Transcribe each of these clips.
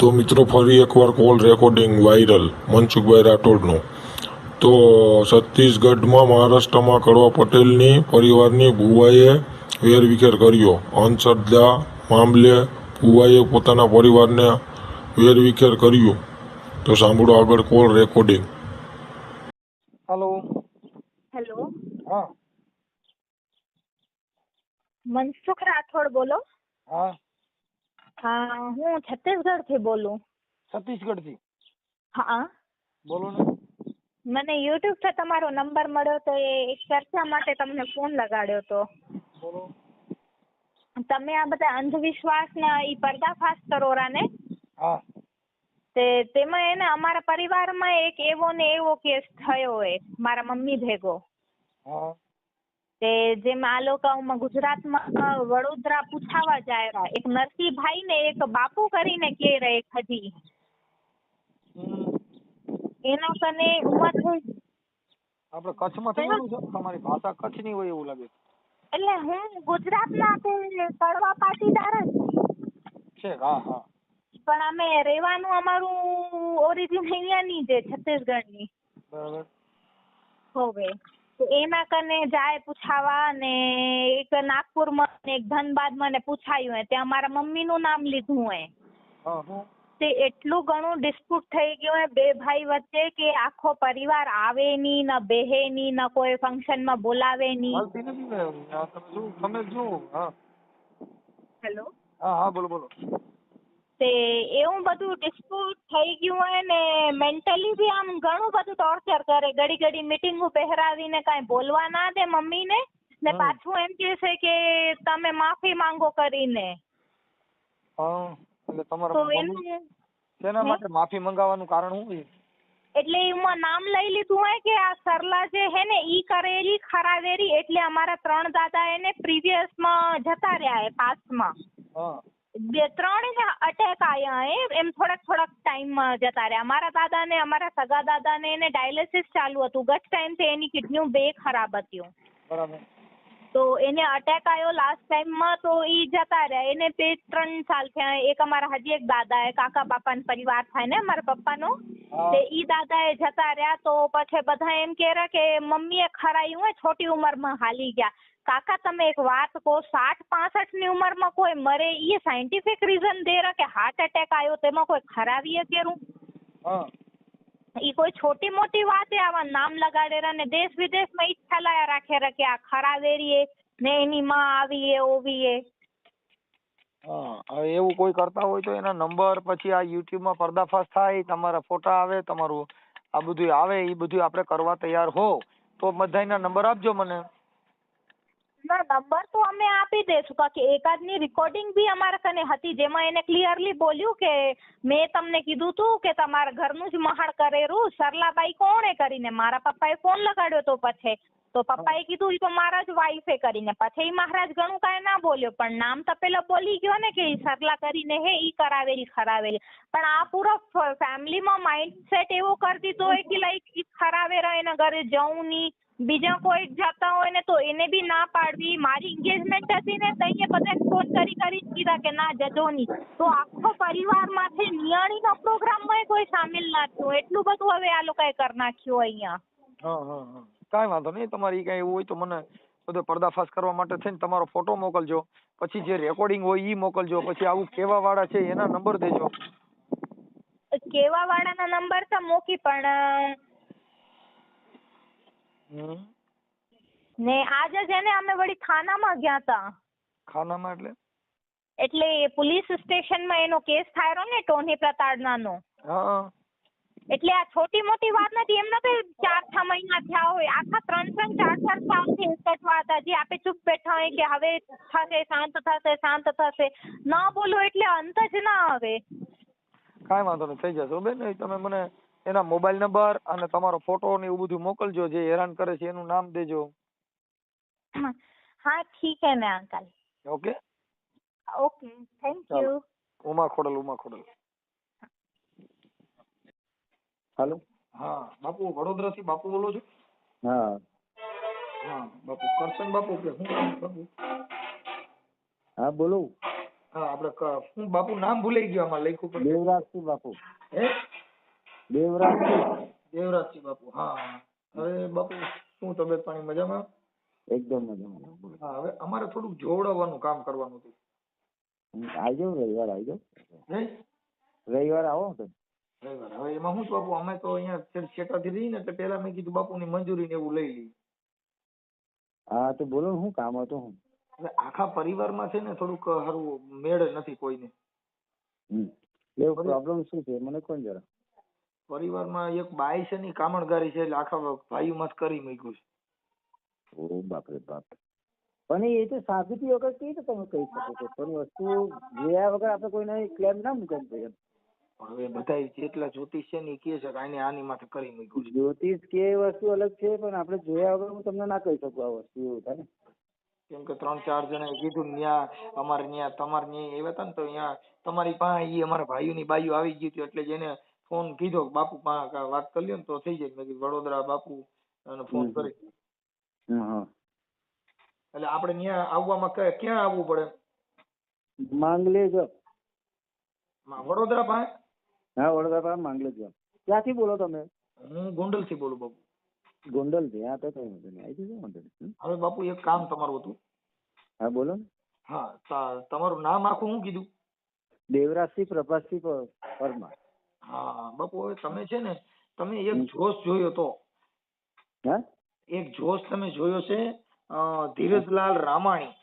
તો મિત્રો ફરી એકવાર કોલ રેકોર્ડિંગ વાયરલ મનસુખભાઈ રાઠોડનો. તો છત્તીસગઢમાં મહારાષ્ટ્રમાં કડવા પટેલની પરિવારની ભુવાએ વેરવિખેર કર્યો. અંધશ્રદ્ધા મામલે ભુવાએ પોતાના પરિવારને વેરવિખેર કર્યું. તો સાંભળો આગળ કોલ રેકોર્ડિંગ. હેલો. હેલો, હા મનસુખ રાઠોડ બોલો? હા હા, હું છત્તીસગઢ થી બોલું. છત્તીસગઢ થી હા, બોલો ને. મને યુટ્યુબ પર તમારો નંબર મળ્યો તો એ એક ચર્ચા માટે તમને ફોન લગાડ્યો તો. બોલો. તમે આ બધા અંધવિશ્વાસના ઈ પર્દાફાશ કરોરા ને હા તેમાં એને અમારા પરિવારમાં એક એવો ને એવો કેસ થયો હોય મારા મમ્મી ભેગો. હા તે જેમાં આ લોકો ગુજરાતમાં વડોદરા પૂછાવા જાય એક નરસિંહભાઈ ને એક બાપુ કરીને કે રહે એક હજી એના કને ઉમર થઈ. આપણે કચ્છમાં થયેલું છે. તમારી ભાષા કચ્છની હોય એવું લાગે એટલે હું ગુજરાતના કડવા પાટીદાર જ છે. હા હા પણ અમે રહેવાનું અમારું ઓરિજિન અહીંયાની છે છત્તીસગઢની બરાબર. હોવે. તો એના કને જાય પૂછાવા ને એક નાગપુરમાં ને એક ધનબાદમાં ને પૂછાયું હે ત્યાં મારા મમ્મીનું નામ લીધું હે. હા હા તે એટલું ઘણું ડિસ્પ્યુટ થઈ ગયું હે બે ભાઈ વચ્ચે કે આખો પરિવાર આવે ની ન બેહે ની ન કોઈ ફંક્શનમાં બોલાવે ની. હાલતી નથી ને આ તમે જો હા હેલો. હા હા બોલો બોલો. તે એવું બધું ડિસ્પ્યુટ થઈ ગયું હે ને મેન્ટલી બી આમ ઘણું બધું ટોર્ચર કરે. ઘડી ઘડી મીટિંગો પહેરાવીને કાંઈ બોલવા ના દે મમ્મીને ને પાછું એમ કહે છે કે તમે માફી માંગો કરીને. હા એટલે તમારા તો મમ્મી એનું શેના માટે માફી મંગાવવાનું કારણ શું છે? એટલે એમાં નામ લઈ લીધું હે કે આ સરલા જે હે ને ઈ કરેલી ખરાવેરી એટલે અમારા 3 દાદા એને પ્રીવિયસમાં જતા રહ્યા હે પાસ્ટમાં. હા 2-3 અટેક આયા હે એમ થોડાક ટાઈમમાં જતા રહ્યા. અમારા દાદાને અમારા સગા દાદાને એને ડાયાલિસિસ ચાલુ હતું. ગત ટાઈમથી એની કિડનીઓ 2 ખરાબ હતી. બરાબર. તો એને અટેક આવ્યો લાસ્ટ ટાઈમમાં તો ઈ જતા રહ્યા. એને 2-3 સાલ થયા. એક અમારા હજી એક દાદા હે કાકા બાપાનો પરિવાર થાય ને અમારા પપ્પાનો તે ઈ દાદા એ જતા રહ્યા. તો પછી બધા એમ કહેરા કે મમ્મીએ ખરાયું હે છોટી ઉંમરમાં હાલી ગયા. કાકા તમે એક વાત કહો 60-65 ની ઉંમરમાં કોઈ મરે એ સાયન્ટિફિક રીઝન દે રહ્યા કે હાર્ટ એટેક આવ્યો તેમાં કોઈ ખરાવીએ કેરું? હા ઈ કોઈ છોટી મોટી વાત હે આવા નામ લગાડેરા ને દેશ વિદેશમાં ઈ જ ફેલાયા રાખે કે આ ખરાવેરી ને એની માં આવી એ ઓવી એ. હા હવે એવું કોઈ કરતા હોય તો એના નંબર પછી આ યુટ્યુબ માં પર્દાફાશ થાય તમારા ફોટા આવે તમારું આ બધું આવે એ બધું આપણે કરવા તૈયાર હો તો બધાયના નંબર આપજો મને. ના નંબર તો અમે આપી દઈશું કારણ કે એકાદની રેકોર્ડિંગ બી અમારા કને હતી જેમાં એને ક્લિયરલી બોલ્યું કે મેં તમને કીધું તું કે તમારા ઘરનું જ મહાણ કરેલું સરલાબાઈ કોણે કરીને મારા પપ્પાએ ફોન લગાડ્યો તો પછી તો પપ્પાએ કીધું એ તો મારા જ વાઈફે કરીને પછી મહારાજ ઘણું કાંઈ ના બોલ્યો પણ નામ તો પેલો બોલી ગયો ને કે સરલા કરીને હે ઈ કરાવેલી ખરાવેલી પણ આ પૂરો ફેમિલીમાં માઇન્ડસેટ એવો કરી દીધો હોય કે લાઈક ઈ ખરાવેરા એના ઘરે જવું નહીં. બીજા કોઈ જતા હોય ને તો એને બી ના પાડવી. મારી એન્ગેજમેન્ટ હતી ને તો અહીંયા બધા ફોન કરી કીધા કે ના જજો નહીં. તો આખો પરિવારમાંથી નિયાણીનો પ્રોગ્રામમાં કોઈ સામેલ ના થયો. એટલું બધું હવે આ લોકોએ કરી નાખ્યું અહીંયા. હા હા હા કાંઈ વાંધો નહીં. તમારી કાંઈ એવું હોય તો મને બધો પર્દાફાશ કરવા માટે થઈને તમારો ફોટો મોકલજો. પછી જે રેકોર્ડિંગ હોય ઈ મોકલજો. પછી આવું કેવા વાળા છે એના નંબર દેજો. કેવા વાળાના નંબર તો મૂકી પણ ને આજે છે ને અમે વળી થાનામાં ગયા તા. ખાનામાં એટલે પોલીસ સ્ટેશનમાં એનો કેસ થયો ને ટોની પ્રતાડનાનો. હા એટલે આ છોટી મોટી વાત નથી. એમ નથી 4-6 મહિના થયા હોય આખા 3-4 સાલથી એકટવા હતા જે આપણે ચૂપ બેઠા હોય કે હવે થશે શાંત થશે ના બોલો એટલે અંત જ ના આવે. કાંઈ વાંધો નહીં થઈ જશે બેન. તમે મને એના મોબાઈલ નંબર અને તમારો ફોટો ને એવું બધું મોકલજો. જે હેરાન કરે છે એનું નામ દેજો. हाँ ठीक है ना uncle. Okay okay thank you. Uma Khodal. Hello. હા બાપુ વડોદરા થી બાપુ બોલો છો? हाँ હા બાપુ કરશન બાપુ કે હું બાપુ? हाँ बोलो. હા આપણે હું બાપુ નામ ભૂલાઈ ગયો આમાં લખ્યું પણ દેવરાજસિંહ બાપુ. હે દેવરાજસિંહ. દેવરાજસિંહ બાપુ. હા હવે બાપુ શું તબિયત પાણી મજામાં? એકદમ મજામાં. બોલો. હા હવે અમારે થોડુંક જોવડાવવાનું કામ કરવાનું હતું. આવી જાઓ, રવિવાર આવી જાઓ. હે રવિવાર આવો તો. રવિવાર હવે એમાં શું છે બાપુ, અમે તો અહીંયા શેટાથી રહીએ ને એટલે પેલા મેં કીધું બાપુની મંજૂરી ને એવું લઈ લઈએ. હા તો બોલો ને, શું કામ હતું? હું એટલે આખા પરિવારમાં છે ને થોડુંક સારું મેળ નથી કોઈને. એવું પ્રોબ્લેમ શું છે મને કોણ જરા? પરિવારમાં એક બાઈ છે ને કામણગારી છે એટલે આખા ભાઈઓમાં જ કરી મૂક્યું છે. ઓ બાપ રે બાપ. પણ એ તો સાબિતી વગર કેવી રીતે તમે કહી શકો છો? પણ વસ્તુ જોયા વગર આપણે કોઈને ક્લેમ ના મૂકે ને. હવે બધા જેટલા જ્યોતિષ છે ને એ કહે છે કે આની માથે કરી મૂક્યું છે. જ્યોતિષ કે એ વસ્તુ અલગ છે, પણ આપણે જોયા વગર હું તમને ના કહી શકું આ વસ્તુ. એવું થાય ને. કેમ કે 3-4 જણાએ કીધું ત્યાં અમારે ત્યાં તમારે ત્યાં આવ્યા હતા ને તો ત્યાં તમારી પાસે એ અમારા ભાઈઓની બાઈઓ આવી ગઈ હતી એટલે જ એને ફોન કીધો બાપુ પાસે વાત કરી લ્યો ને તો થઈ જાય. મેં કીધું વડોદરા બાપુ અને ફોન કરી. એટલે આપણે ત્યાં આવવામાં ક્યાં આવવું પડે? માંગલેજ. વડોદરા પાસે? હા વડોદરા પાસે માંગલેજ. ક્યાંથી બોલો તમે? હું ગોંડલ થી બોલું બાપુ. ગોંડલ થી? હા તો કઈ વાંધો નહીં, આવી જજો વાંધો નહીં. હવે બાપુ એક કામ તમારું હતું. હા બોલો ને. હા તમારું નામ આખું શું કીધું? દેવરાજસિંહ પ્રભાતસિંહ પરમાર. હા બાપુ હવે તમે છે ને તમે એક જોશ જોયો તો. હા એક જોશ તમે જોયો છે ધીરજલાલ રામાણી.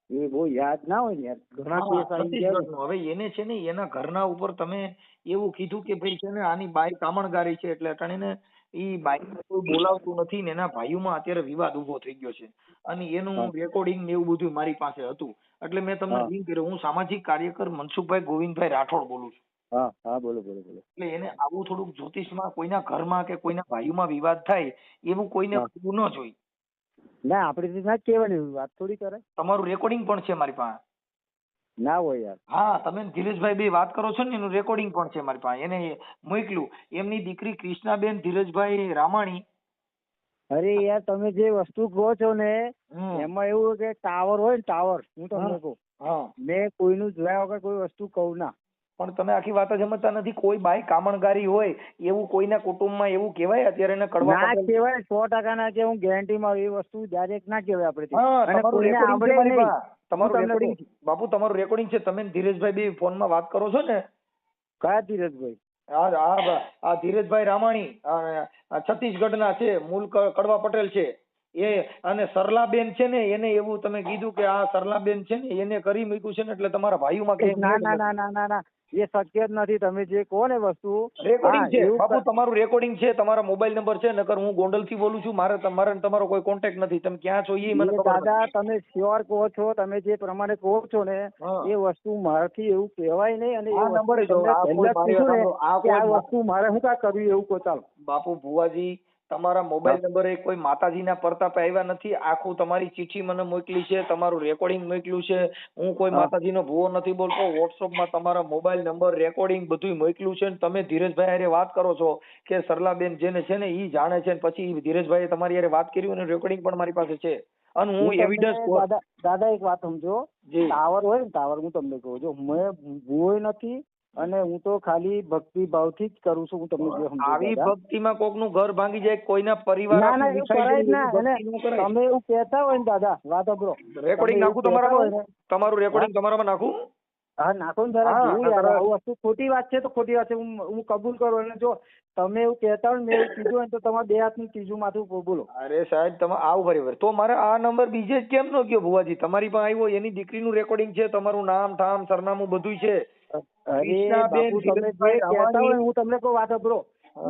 એ બહુ યાદ ના હોય ને યાર, ઘણા કેસ આવી ગયા. છત્તીસગઢનો. હવે એને છે ને એના ઘરના ઉપર તમે એવું કીધું કે ભાઈ છે ને આની બાઈ કામણગારી છે એટલે અટાણીને ઈ બાઈને કોઈ બોલાવતું નથી ને એના ભાઈઓમાં અત્યારે વિવાદ ઉભો થઈ ગયો છે અને એનું રેકોર્ડિંગ ને એવું બધું મારી પાસે હતું એટલે મેં તમને રિંગ કર્યો. હું સામાજિક કાર્યકર મનસુખભાઈ ગોવિંદભાઈ રાઠોડ બોલું છું. હા હા બોલો બોલો બોલો. એટલે એને આવું થોડુંક જ્યોતિષમાં કોઈના ઘરમાં કે કોઈના ભાઈઓમાં વિવાદ થાય એવું કોઈને કરવું ન જોઈએ. ના આપણે ના કહેવાની વાત થોડી કરે. તમારું રેકોર્ડિંગ પણ છે મારી પાસે. ના હોય યાર. હા તમે ધીરજભાઈ બે વાત કરો છો ને એનું રેકોર્ડિંગ પણ છે મારી પાસે. એને મોકલ્યું. એમની દીકરી કૃષ્ણાબેન ધીરજભાઈ રામાણી. અરે યાર તમે જે વસ્તુ કહો છો ને એમાં એવું કે ટાવર હોય ને ટાવર, હું તમને કહું મેં કોઈનું જોયા વગર કોઈ વસ્તુ કહું ના. પણ તમે આખી વાત જ સમજતા નથી. કોઈ બાઈ કામણગારી હોય એવું કોઈના કુટુંબમાં એવું કહેવાય? અત્યારે એને કડવા ના કહેવાય, 100% ના કે હું ગેરંટીમાં એ વસ્તુ ડાયરેક્ટ ના કહેવાય આપણે. અને કોઈને આવડે નહીં. તમારું રેકોર્ડિંગ બાપુ, તમારું રેકોર્ડિંગ છે. તમે ધીરજભાઈ બે ફોનમાં વાત કરો છો ને? કયા ધીરજભાઈ? આ ધીરજભાઈ રામાણી છત્તીસગઢના છે, મૂળ કડવા પટેલ છે એ. અને સરલાબેન છે ને એને એવું તમે કીધું કે આ સરલાબેન છે ને એને કરી મૂક્યું છે ને એટલે તમારા ભાઈઓમાં ના ના ના ના ના ના એ શક્ય જ નથી. તમે જે કહો ને વસ્તુ રેકોર્ડિંગ છે બાપુ, તમારું રેકોર્ડિંગ છે. તમારા મોબાઈલ નંબર છે. નકર હું ગોંડલ થી બોલું છું. મારે તમારો કોઈ કોન્ટેક્ટ નથી. તમે ક્યાં છો એ મને ખબર દાદા તમે શ્યોર કહો છો, તમે જે પ્રમાણે કહો છો ને એ વસ્તુ મારાથી એવું કહેવાય નહીં. અને આ નંબર આ વસ્તુ મારે શું કા કરવી એવું કહો. ચાલો બાપુ ભુવાજી, તમારા મોબાઈલ નંબરે કોઈ માતાજીના પરતાપ આવ્યા નથી. આખું તમારી ચિઠ્ઠી મને મોકલી છે, તમારું રેકોર્ડિંગ મોકલ્યું છે. હું કોઈ માતાજીનો ભુવો નથી બોલતો. વોટ્સઅપમાં તમારા મોબાઈલ નંબર રેકોર્ડિંગ બધું મોકલ્યું છે. તમે ધીરજભાઈ હારે વાત કરો છો કે સરલાબેન જેને છે ને ઈ જાણે છે. પછી ધીરજભાઈએ તમારી હારે વાત કરી અને રેકોર્ડિંગ પણ મારી પાસે છે. અને હું એવિડન્સ દાદા એક વાત સમજો. ટાવર હોય ને ટાવર, હું તમને કહું છું, મેં ભૂવો નથી અને હું તો ખાલી ભક્તિ ભાવથી જ કરું છું. હું તમને જે સમજુ આવી ભક્તિમાં કોકનું ઘર ભાંગી જાય, કોઈના પરિવાર ના ના એવું કરાય જ ના. તમે એવું કહેતા હોય ને દાદા, વાત સાંભળો, રેકોર્ડિંગ નાખું તમારામાં? તમારું રેકોર્ડિંગ તમારામાં નાખું? હા નાખો ને જરા. કેવું યાર આવું વસ્તુ ખોટી વાત છે તો ખોટી વાત છે. હું કબૂલ કરું. અને જો તમે એવું કહેતા હોય ને મેં એવું કીધું હોય તો તમારે 2 હાથનું ત્રીજું માથું બોલો. અરે સાહેબ તમે આવું બરાબર તો મારે આ નંબર બીજે જ કેમ નો ગયો ભુવાજી? તમારી પાસે આવ્યો, એની દીકરીનું રેકોર્ડિંગ છે, તમારું નામ ઠામ સરનામું બધું છે. અરે બાપુ તમે જે કહેતા હોય હું તમને કોઈ વાત સાંભળો.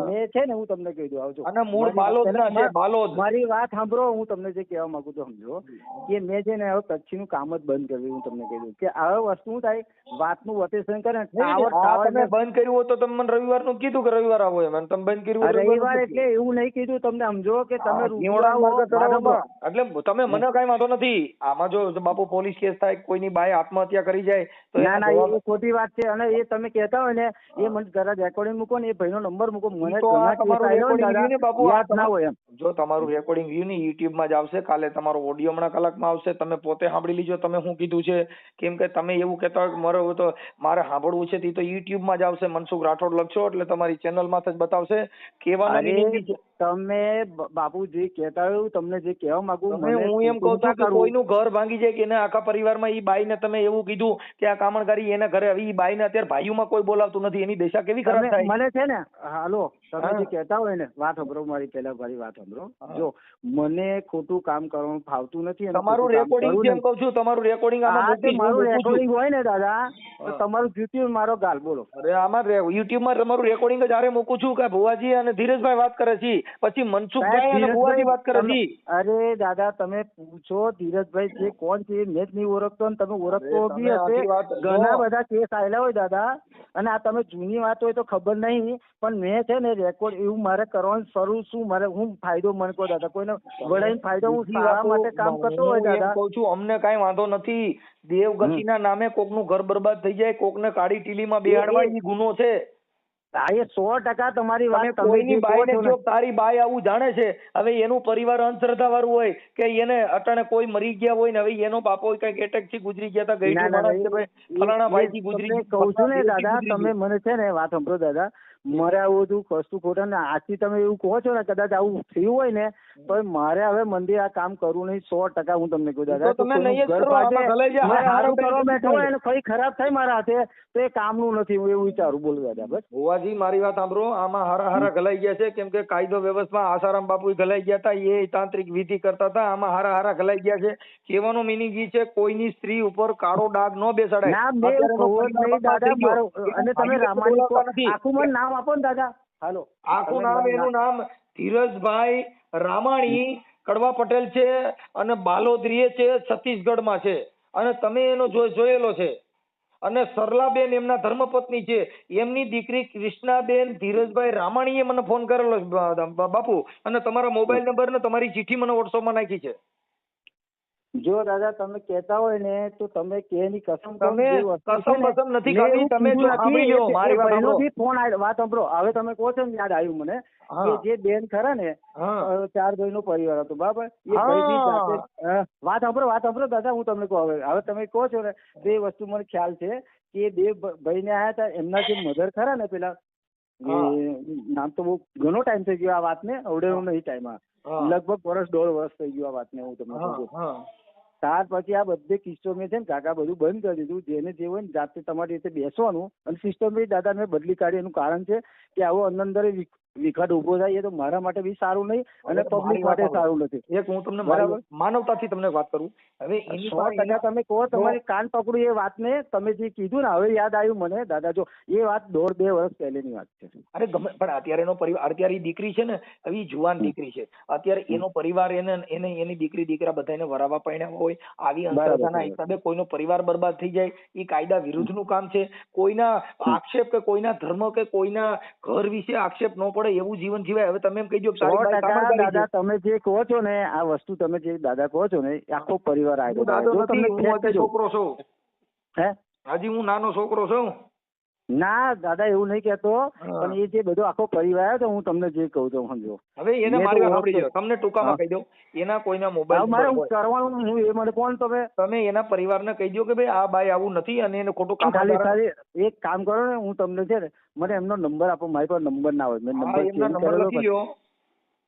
મેં છે ને હું તમને કહી દઉં. આવજો. અને મૂળ બાલોદના છે. બાલોદ. મારી વાત સાંભળો. હું તમને જે કહેવા માંગુ છું સમજો કે મેં છે ને હવે કચ્છીનું કામ જ બંધ કર્યું. હું તમને કહી દઉં કે હવે વસ્તુ શું થાય, વાતનું વટેશન કરે તમે બંધ કર્યું હોય તો તમે મને રવિવારનું કીધું કે રવિવાર આવો એમ. તમે બંધ કર્યું રવિવાર એટલે એવું નહીં કીધું. તમને સમજો કે તમે એટલે તમે મને કઈ વાંધો નથી. આમાં જો બાપુ પોલીસ કેસ થાય, કોઈની બાઈ આત્મહત્યા કરી જાય તો ના ના એ ખોટી વાત છે. અને એ તમે કહેતા હોય ને એ મને જરા રેકોર્ડિંગ મૂકો ને એ ભાઈનો નંબર મૂકો. મને તો આ ઘણા તમારું case આવ્યો recording દાદા, રહ્યું ને બાપુ, આ યાદ ના હોય એમ. જો તમારું રેકોર્ડિંગ રહ્યું ને YouTube માં જ આવશે, કાલે તમારો ઓડિયો હમણાં કલાકમાં આવશે, તમે પોતે સાંભળી લીજો તમે શું કીધું છે. કેમ કે તમે એવું કહેતા હોય કે મારે સાંભળવું છે તો YouTube માં જ આવશે. મનસુખ રાઠોડ લખશો એટલે તમારી ચેનલ માંથી જ બતાવશે. કહેવાનો meaning ઈ છે. તમે બાપુ જે કહેતા હોય એવું તમને જે કહેવા માંગુ, તમે હું એમ કહું છું કે કોઈનું ઘર ભાંગી જાય કે એને આખા પરિવારમાં ઈ બાઈને તમે એવું કીધું કે આ કામણગારી એના ઘરે આવી, ઈ બાઈને અત્યારે ભાઈઓમાં કોઈ બોલાવતું નથી, એની દશા કેવી ખરાબ થાય. મને છે ને, હાલો તમે જે કહેતા હોય ને, વાત સાંભળો મારી, પહેલા મારી વાત સાંભળો. જો મને ખોટું કામ કરવાનું ફાવતું નથી. તમારું રેકોર્ડિંગ જેમ કહું છું, તમારું રેકોર્ડિંગ આમાં મારું રેકોર્ડિંગ હોય ને દાદા, તો તમારું YouTube મારો ગાલ બોલો. અરે આમાં YouTube માં તમારું રેકોર્ડિંગ જ હારે મૂકું છું કે ભુવાજી અને ધીરજભાઈ વાત કરે છે, પછી મનસુખભાઈ અને ભુવાજી વાત કરે છે. અરે દાદા તમે પૂછો ધીરજભાઈ જે કોણ છે મેં જ નહીં ઓળખતો, ને તમે ઓળખતો બી હશે. ઘણા બધા કેસ આવેલા હોય દાદા, અને આ તમે જૂની વાત હોય તો ખબર નહીં, પણ મેં છે ને રેકોર્ડ એવું મારે કરવાનું શરૂ શું, મારે હું ફાયદો મને કહો દાદા, કોઈને વડાઈને ફાયદો, હું સારા માટે કામ કરતો હોય દાદા. કહું છું અમને કઈ વાંધો નથી. દેવગતિના નામે કોકનું ઘર બરબાદ થઈ જાય, કોકને કાળી ટીલીમાં બેહાડવા એ ગુનો છે. આ એ 100% તમારી વાત. કોઈની બાઈને જો તારી બાઈ આવું જાણે છે, હવે એનું પરિવાર અંધશ્રદ્ધા વાળું હોય કે એને અટાણે કોઈ મરી ગયા હોય ને, હવે એનો બાપો કઈક એટેક થી ગુજરી ગયા હતા, ગઈઢું માણસ છે ભાઈ, ફલાણા ભાઈ થી ગુજરી ગયા. કહું છું ને દાદા, તમે મને છે ને વાત સાંભળો દાદા, મારે આવું બધું કશું ખોટા ને આજથી તમે એવું કહો છો ને, કદાચ આવું થયું હોય ને તો મારે હવે મંદિર આ કામ કરવું નહીં. 100% હું તમને કહું દાદા. બેઠો હોય ને ફરી ખરાબ થાય મારા હાથે તો એ કામનું નથી, હું એવું વિચારું. બોલું દાદા બસ. ભુવાજી મારી વાત સાંભળો, આમાં હારા ગલાઈ ગયા છે. કેમ કે કાયદો વ્યવસ્થા આસારામ બાપુ ગલાઈ ગયા હતા, એ તાંત્રિક વિધિ કરતા હતા, આમાં હારા ગલાઈ ગયા છે. કહેવાનો મિનિંગ એ છે કોઈની સ્ત્રી ઉપર કાળો ડાઘ ન બેસાડાય. અને તમે રામાણી આખું મને નામ આપો ને દાદા. હાલો આખું નામ, એનું નામ ધીરજભાઈ રામાણી કડવા પટેલ છે અને બાલોદરીએ છે, છત્તીસગઢમાં છે, અને તમે એનો જોયેલો છે. અને સરલાબેન એમના ધર્મપત્ની છે, એમની દીકરી કૃષ્ણાબેન ધીરજભાઈ રામાણીએ મને ફોન કરેલો બાપુ, અને તમારા મોબાઈલ નંબર ને તમારી ચિઠ્ઠી મને વોટ્સઅપમાં નાખી છે. જો દાદા તમે કહેતા હોય ને તો તમે કેની કસમ, તમે કસમ નથી ખાધી, તમે જો સાંભળી લો મારી વાત સાંભળો. ફોન વાત સાંભળો, હવે તમે કહો છો ને યાદ આવ્યું મને કે જે બેન ખરા ને 4 ભાઈનો પરિવાર હતો બરાબર, એ ભાઈની જાતે વાત સાંભળો દાદા, હું તમને કહું હવે તમે કહો છો ને બે વસ્તુ મને ખ્યાલ છે કે બે ભાઈને આયા હતા, એમના જે મધર ખરા ને પેલા નામ તો બહુ ઘણો ટાઈમ થઈ ગયો આ વાતને, અવડેનો નહીં ટાઈમ, લગભગ 1.5 વર્ષ થઈ ગયું આ વાતને, હું તમને કહું. ત્યાર પછી આ બધે કિસ્સો મેં છે ને કાકા બધું બંધ કરી દીધું. જેને જે હોય ને જાતે તમારી રીતે બેસવાનું, અને સિસ્ટમ બી દાદા મેં બદલી કાઢી. એનું કારણ છે કે આવો અંદર વિખટ ઉભો થાય એ તો મારા માટે બી સારું નહીં અને પબ્લિક માટે સારું નથી. એક હું તમને બરાબર માનવતાથી તમને વાત કરું. હવે 100% તમે કહો, તમારી કાન પકડું એ વાતને, તમે જે કીધું ને હવે યાદ આવ્યું મને દાદા. જો એ વાત 1.5-2 વર્ષ પહેલેની વાત છે. અરે ગમે, પણ અત્યારે એનો પરિવાર, અત્યારે એ દીકરી છે ને, હવે જુવાન દીકરી છે, અત્યારે એનો પરિવાર એને એની દીકરી દીકરા બધાને વરાવા પરણ્યા હોય, આવી અંતરતાના હિસાબે કોઈનો પરિવાર બરબાદ થઈ જાય, એ કાયદા વિરુદ્ધનું કામ છે. કોઈના આક્ષેપ કે કોઈના ધર્મ કે કોઈના ઘર વિશે આક્ષેપ ન પડે એવું જીવન જીવાય. હવે તમે એમ કહી દો દાદા, તમે જે કહો છો ને આ વસ્તુ, તમે જે દાદા કહો છો ને આખો પરિવાર આવ્યો. છોકરો છું હે, હજી હું નાનો છોકરો છું. ના દાદા એવું નહીં કેતો, પણ એ જે બધો આખો પરિવાર આવ્યો તો હું તમને જે કહું છું સમજો. હવે એને મારી વાત સાંભળી લો, તમને ટૂંકામાં કહી દઉં, એના કોઈના મોબાઈલ મારે કરવાનું હું એ મને કોણ, તમે એના પરિવારને કહી દો કે ભાઈ આ બાઈ આવું નથી અને એને ખોટું કામ. ખાલી એક કામ કરો ને, હું તમને છે ને મને એમનો નંબર આપો, મારી પાસે નંબર ના હોય, મેં નંબર લખી લો.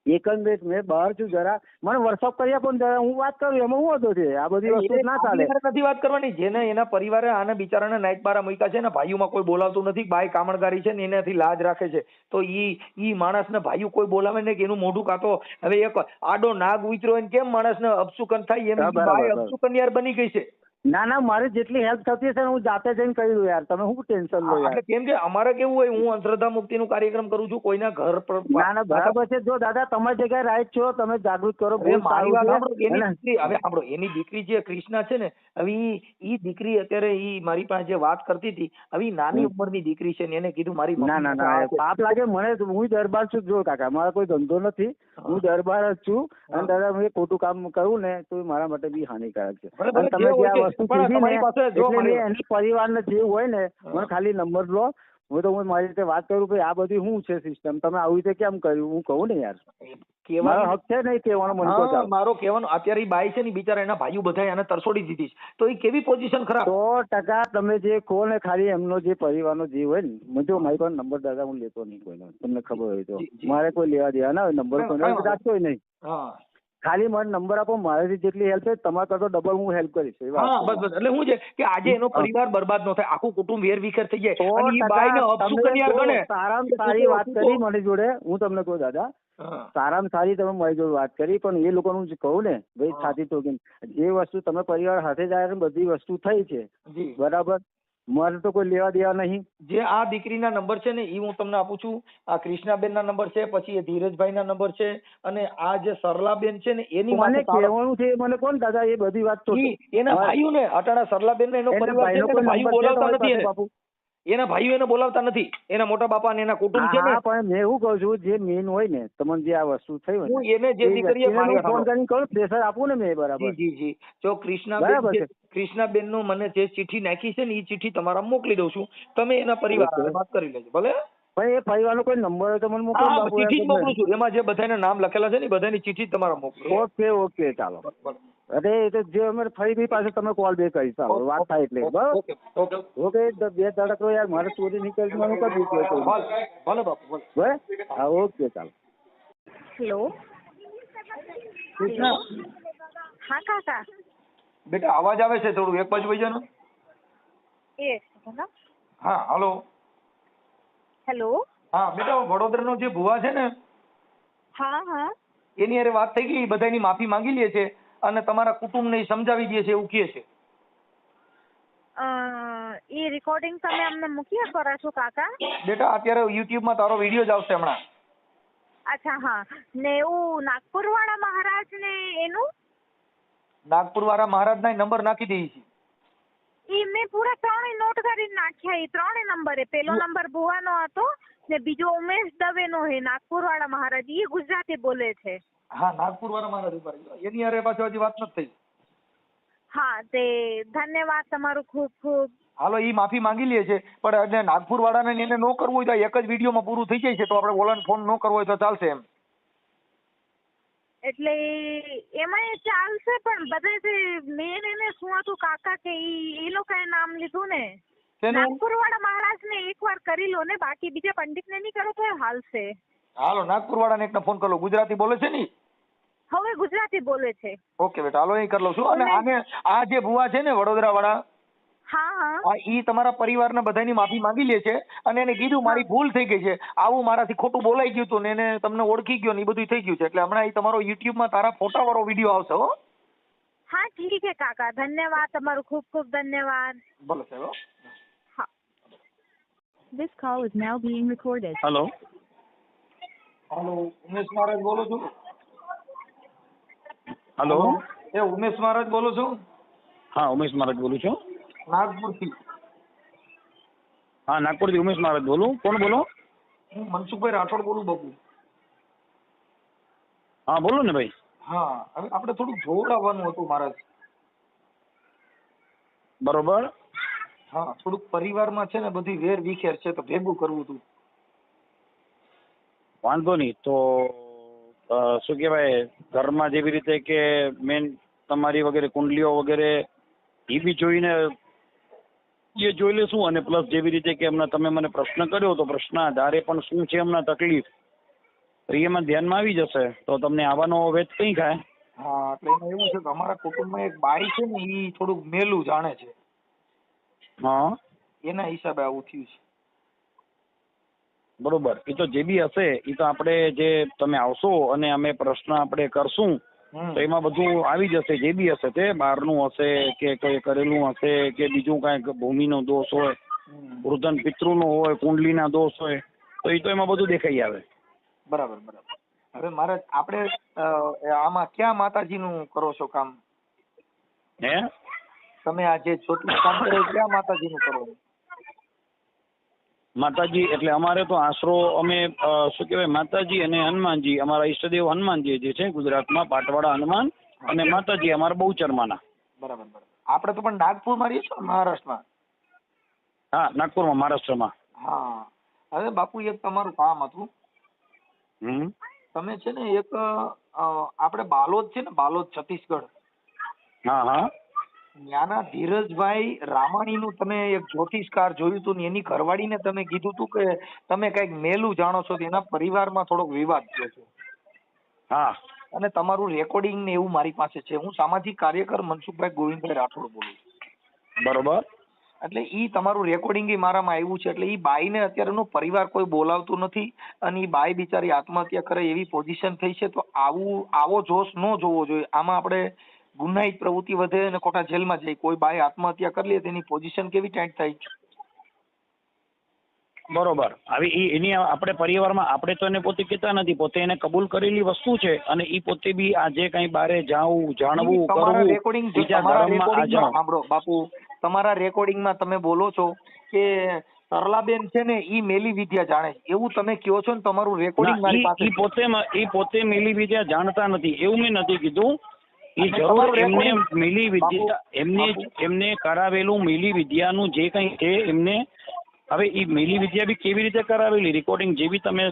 એક જ મિનિટ, મેં બહાર છું જરા, મને વોટ્સઅપ કરી આપો ને, હું વાત કરું, એમાં હું હતો છે. આ બધી વસ્તુ ના ચાલે, નથી વાત કરવાની. જેને એના પરિવારે આને બિચારાને નાઈટ બારા મૂક્યા છે ને, ભાઈઓમાં કોઈ બોલાવતું નથી, બાઈ કામણગારી છે ને એનાથી લાજ રાખે છે, તો ઈ માણસને ભાઈઓ કોઈ બોલાવે ને કે એનું મોઢું કાતો. હવે એક આડો નાગ ઉતર્યો હોય કેમ માણસને અપશુકન થાય, એમ બાઈ અપશુકન યાર બની ગઈ છે. ના મારે જેટલી હેલ્પ થતી હશે હું જાતે જઈને કહી દઉં યાર, તમે શું ટેન્શન લો યાર. કેમ કે અમારે કેવું હોય, હું અંધશ્રદ્ધા મુક્તિનું કાર્યક્રમ કરું છું, કોઈના ઘર પર. ના બરાબર છે. જો દાદા તમારી જગ્યાએ રાઈટ છો, તમે જાગૃત કરો. મારી વાત સાંભળો, એની દીકરી, હવે સાંભળો, એની દીકરી જે કૃષ્ણા છે ને, હવે ઈ દીકરી અત્યારે ઈ મારી પાસે જે વાત કરતી હતી, હવે નાની ઉંમરની દીકરી છે ને એને કીધું મારી. ના પાપ લાગે મને, હું દરબાર છું. જો કાકા મારા કોઈ ધંધો નથી, હું દરબાર જ છું, અને દાદા હું ખોટું કામ કરું ને તો મારા માટે બી હાનિકારક છે. તમે જે એની પરિવારને જે હોય ને મને ખાલી નંબર લો, હું મારી રીતે વાત કરું ભાઈ આ બધી શું છે સિસ્ટમ, તમે આવી રીતે કેમ કર્યું, હું કહું ને યાર મારો હક છે નહીં કહેવાનો. મને તો હા, મારો કહેવાનો અત્યારે ઈ બાઈ છે ને બિચારા એના ભાઈઓ બધા એને તરસોડી દીધી છે, તો એ કેવી પોઝિશન ખરાબ. 100% તમે જે કહો ને ખાલી એમનો જે પરિવારનો જીવ હોય ને, જો મારી પાસે નંબર દાદા હું લેતો નહીં કોઈનો, તમને ખબર હોય તો. મારે કોઈ લેવા દેવા ના હોય, નંબર કોઈનો રાખતો હોય નહીં. ખાલી મને નંબર આપો, મારાથી જેટલી હેલ્પ થાય તમારા કરતો ડબલ હું હેલ્પ કરીશ. હા બસ બસ. એટલે શું છે કે આજે એનો પરિવાર બરબાદ ન થાય, આખું કુટુંબ વેરવિખેર થઈ જાય. અને ઈ બાઈને અપશુકનિયાર ગણે. સારામાં સારી વાત કરી મારી જોડે, હું તમને કહું દાદા, સારામાં સારી તમે મારી જોડે વાત કરી, પણ એ લોકોનું જે કહું ને ભાઈ છાતી ટોકીને, જે વસ્તુ તમે પરિવાર સાથે જાય બધી વસ્તુ થઈ છે બરાબર, મારે તો કોઈ લેવા દેવા નહીં. જે આ દીકરીના નંબર છે ને એ હું તમને આપું છું. આ કૃષ્ણાબેન ના નંબર છે, પછી એ ધીરજભાઈ ના નંબર છે, અને આ જે સરલાબેન છે ને એની મને કહેવાનું છે, મને કોણ દાદા એ બધી વાત તો એના ભાઈઓ ને અટાણા સરલાબેન ને એનો પરિવાર છે ને ભાઈઓ બોલાવતા નથી એને. એના ભાઈઓ એને બોલાવતા નથી, એના મોટા બાપા ને એના કુટુંબ છે ને. પણ મેં એવું કહું છું જે મેન હોય ને તમને જે આ વસ્તુ થઈ હોય હું એને જે દીકરીએ ફોન કરીને કહું પ્રેશર આપું ને મેં બરાબર. જી જી. જો કૃષ્ણાબેન નું મને જે ચિઠ્ઠી નાખી છે ને એ ચિઠ્ઠી તમારા મોકલી દઉં છું, તમે એના પરિવાર વાત કરી લેજો ભલે. ભાઈ એ પરિવારનો કોઈ નંબર હોય તો મને મોકલો. ચિઠ્ઠી મોકલું છું, એમાં જે બધાના નામ લખેલા છે ને બધાની ચિઠ્ઠી તમારા મોકલો. ઓકે ઓકે ચાલો. અરે એ તો જે અમે ફરી પાસે તમે કોલ બે કરી ચાલો વાત થાય એટલે બરાબર. ઓકે 2 દાડા તો યાર મારે ચોરી નીકળી મને કરી દીધું. ભલે બાપુ ભલે. હા ઓકે ચાલો. હેલો. હા કાકા. બેટા અવાજ આવે છે થોડું એક બાજુ વઈ જાનો. હા હાલો. હેલો. હા બેટા વડોદરાનો જે ભુવા છે ને, હા હા, એની હારે વાત થઈ ગઈ, બધાની માફી માંગી લે છે અને તમારા કુટુંબને સમજાવી દે છે એવું કહે છે. એ રેકોર્ડિંગ તમે અમને મૂકી કરો છો કાકા? બેટા અત્યારે યુટ્યુબમાં તારો વિડીયો જ આવશે હમણાં. અચ્છા હા. ને એવું નાગપુર વાળા મહારાજ ને એનું? નાગપુર વાળા મહારાજ ના નંબર નાખી દઈએ છીએ. ઈ મેં પૂરા 3 નોટ કરી નાખ્યા. એ 3 નંબરે પેલો નંબર ભુવાનો હતો ને બીજો ઉમેશ દવે નો હે, નાગપુર વાળા મહારાજ. એ ગુજરાતી બોલે છે. હા નાગપુર વાળા મહારાજ એની હારે પાછો હજી વાત નથી થઈ. હા તે ધન્યવાદ તમારું ખૂબ ખૂબ. હાલો ઈ માફી માંગી લે છે, પણ નાગપુર વાળાને એને ન કરવું હોય તો એક જ વિડીયોમાં પૂરું થઈ જાય છે, તો આપણે ઓલાને ફોન ન કરવો હોય તો ચાલશે એમ. એટલે એમાં ચાલશે, પણ બધે મેન એને શું હતું કાકા કે એ લોકોએ નામ લીધું ને નાગપુર વાળા મહારાજ ને એકવાર કરી લો ને, બાકી બીજા પંડિત ને નહીં કરો તો હાલશે. હાલો નાગપુર વાળાને એકને ફોન કરો. ગુજરાતી બોલે છે ને? હવે ગુજરાતી બોલે છે. ઓકે બેટા હાલો એ કરી લઉં છું. અને આને આ જે ભુવા છે ને વડોદરા વાળા, હા હા, ઈ તમારા પરિવારના બધાની માફી માંગી લે છે અને એને કીધું મારી ભૂલ થઈ ગઈ છે, આવું મારાથી ખોટું બોલાઈ ગયું હતું ને એને તમને ઓળખી ગયો ને એ બધું થઈ ગયું છે, એટલે હમણાં તમારો યુટ્યુબમાં તારા ફોટા વાળો વિડીયો આવશે હો. હા ઠીક છે કાકા, ધન્યવાદ તમારું ખૂબ ખૂબ ધન્યવાદ. ભલે સાહેબ. હા. This call is now being recorded. Hello. Hello Umesh Maharaj બોલો છું. હેલો. એ ઉમેશ મહારાજ બોલો છું. હા ઉમેશ મહારાજ બોલું છું. નાગપુરથી. હા નાગપુરથી ઉમેશ મહારાજ બોલું. કોણ બોલો? હું મનસુખભાઈ રાઠોડ બોલું બાપુ. હા બોલો ને ભાઈ. હા હવે આપણે થોડુંક જોવડાવવાનું હતું મહારાજ. બરોબર. હા થોડુંક પરિવારમાં છે ને બધી વેર વિખેર છે તો ભેગું કરવું હતું. વાંધો નહીં તો શું કહેવાય, ઘરમાં જેવી રીતે કે મેન તમારી વગેરે કુંડલીઓ વગેરે એ બી જોઈને એ જોઈ લેશું, અને પ્લસ જેવી રીતે કે હમણાં તમે મને પ્રશ્ન કર્યો તો પ્રશ્ન આધારે પણ શું છે હમણાં તકલીફ તો એમાં ધ્યાનમાં આવી જશે, તો તમને આવવાનો વેચ કઈ થાય. હા એટલે એમાં એવું છે કે અમારા કુટુંબમાં એક બાઈ છે ને એ થોડુંક મેલું જાણે છે. હા એના હિસાબે આવું થયું છે. બરોબર. એ તો જે બી હશે એ તો આપણે જે તમે આવશો અને અમે પ્રશ્ન આપણે કરશું તો એમાં બધું આવી જશે. જે બી હશે તે બહારનું હશે કે કોઈ કરેલું હશે કે બીજું કાંઈક ભૂમિનો દોષ હોય, વૃદ્ધન પિતૃનો હોય, કુંડલીના દોષ હોય તો એ તો એમાં બધું દેખાઈ આવે. બરાબર બરાબર. હવે મારે આપણે આમાં ક્યાં માતાજીનું કરો છો કામ? હે તમે આ જે જ્યોતિષ કામ કરો ક્યાં માતાજીનું કરો? માતાજી એટલે અમારે તો આશરો અમે શું કહેવાય માતાજી અને હનુમાનજી, અમારા ઈષ્ટદેવ હનુમાનજી જે છે ગુજરાતમાં પાટવાડા હનુમાન, અને માતાજી અમારા બહુચરમાના. બરાબર બરાબર. આપણે તો પણ નાગપુરમાં રહીએ છીએ મહારાષ્ટ્રમાં. હા નાગપુરમાં મહારાષ્ટ્રમાં. હા, હવે બાપુ એક તમારું કામ હતું. તમે છે ને એક આપણે બાલોદ છે ને, બાલોદ છત્તીસગઢ, હા હા ત્યાંના ધીરજભાઈ રામાણીનું તમે એક જ્યોતિષકાર જોયું હતું ને એની ઘરવાળીને તમે કીધું હતું કે તમે કઈક મેલું જાણો છો, એના પરિવારમાં થોડોક વિવાદ થયો છે. હા અને તમારું રેકોર્ડિંગ ને એવું મારી પાસે છે. હું સામાજિક કાર્યકર મનસુખભાઈ ગોવિંદભાઈ રાઠોડ બોલું છું. બરોબર. એટલે ઈ તમારું રેકોર્ડિંગ મારામાં આવ્યું છે. એટલે ઈ બાઈને અત્યારેનો પરિવાર કોઈ બોલાવતું નથી અને ઈ બાઈ બિચારી આત્મહત્યા કરે એવી પોઝિશન થઈ છે. તો આવો જોશ ન જોવો જોઈએ. આમાં આપણે ગુનાહિત પ્રવૃત્તિ વધે અને ખોટા જેલમાં જાય. કોઈ બાઈ આત્મહત્યા કરી લે તેની પોઝિશન કેવી ટાઈટ થાય. બરોબર. હવે એની આપણે પરિવારમાં આપણે તો એને પોતે કહેતા નથી, પોતે એને કબૂલ કરેલી વસ્તુ છે અને એ પોતે બી આજે કઈ બારે જાવું, જાણવું, કરવું, રેકોર્ડિંગ બીજા ધર્મમાં સાંભળો બાપુ, તમારા રેકોર્ડિંગમાં તમે બોલો છો કે સરલાબેન છે ને ઈ મેલી વિદ્યા જાણે છે એવું તમે કહો છો ને. તમારું રેકોર્ડિંગ મારી પાસે ઈ પોતે મેલી વિદ્યા જાણતા નથી એવું મેં નથી કીધું. એ જરૂર એમને મેલી વિદ્યા એમને કરાવેલું મેલી વિદ્યાનું જે કઈ છે એમને. હવે એ મેલી વિદ્યા બી કેવી રીતે કરાવેલી રેકોર્ડિંગ જે બી તમે